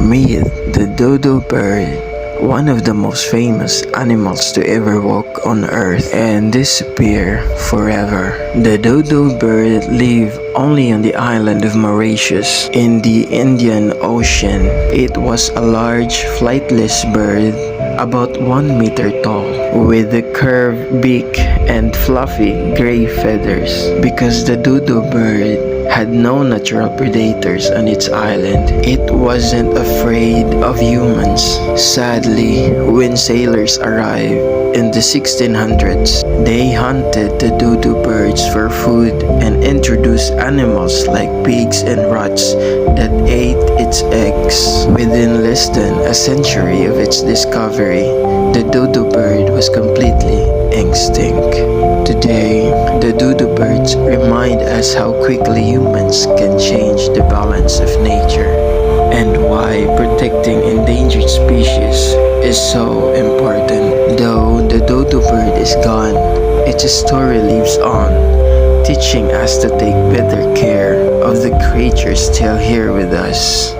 Meet the dodo bird, one of the most famous animals to ever walk on earth and disappear forever. The dodo bird lived only on the island of Mauritius in the Indian Ocean. It was a large flightless bird about 1 meter tall with a curved beak and fluffy gray feathers. Because the dodo bird had no natural predators on its island, it wasn't afraid of humans. Sadly, when sailors arrived in the 1600s, they hunted the dodo birds for food and introduced animals like pigs and rats that ate its eggs. Within less than a century of its discovery, the dodo bird was completely extinct. Today, the dodo birds remind us how quickly humans can change the balance of nature and why protecting endangered species is so important. Though the dodo bird is gone, its story lives on, teaching us to take better care of the creatures still here with us.